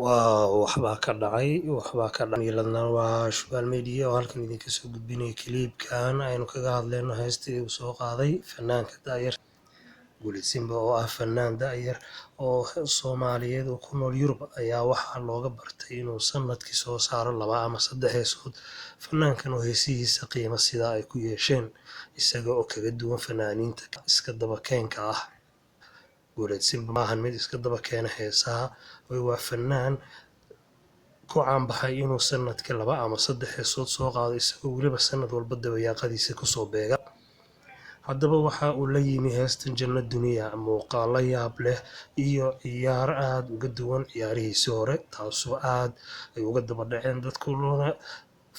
waxbaa ka dhacay miladna waa social media oo halkan idinka soo gudbinaya kiliibkan aynu kaga hadlayno heestii uu soo qaaday fanaanka daayar Guuled Simba oo ah fanaan daayar oo Soomaaliyeed oo ku nool Yurub ayaa waxaa looga bartay inuu sanadkii soo saaro 2 ama 3 heesood fanaankan oo heesihiisa qiimo sidaa ay ku yeesheen isaga oo kaga duwan fanaaniinta iska daba keenka ah Guuled Simba maahan mid iska daba keena heesaha waa fanaan ku caan baxay inuu sanadkii 2 ama 3 heesood soo qaado isagoo weliba sanad walba dabayaaqadiisa kusoo beega haddaba waxa uu la yimi heestan Janno Duniya muuqaal la yaab leh iyo ciyaar aad uga duwan ciyaarihiisii hore taasoo aad ay uga daba dhaceen dadku loona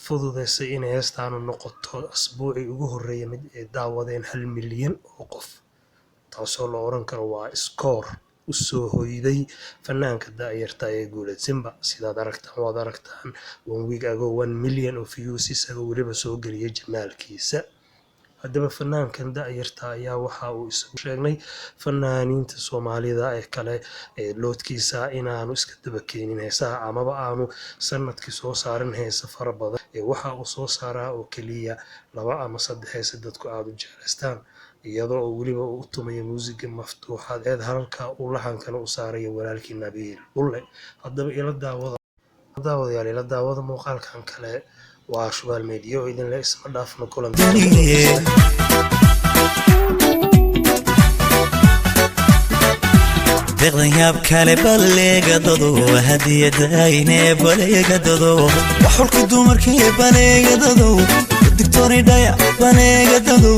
fududeysay in heestaanu noqoto asbuucii ugu horreeyay mid ay daawadeen 1 milyan oo qof taasoo la oran karo waa iskoor u soo hoyday fanaanka daayarta ee Guuled Simba sidaad aragtaan 1 week ago 1 milyan oo views isagoo weliba soo geliyay janaalkiisa haddaba fanaankan daayarta ayaa waxa uu isagu sheegnay fanaaniinta Soomaalida ee kale ee loodkiisa inaanu iska daba keenin heesaha amaba aanu sanadkii soo saarin heesa fara badan ee waxa uu soo saaraa oo kaliya 2 ama 3 hees dadku aad u jeclaystaan iyadoo weliba uu tumayo muusiga maftuuxaad ee halka uu lahankana u saarayo walaalkii Nabiil Bulle haddaba ila daawada muuqaalkan kale waa social media oo idin la isma dhaafno kulanka deqdan yaab kale baleega dado hadiyadayne baleega dado waxulka dumarkii baleega dado digtooni dhaya baleega dado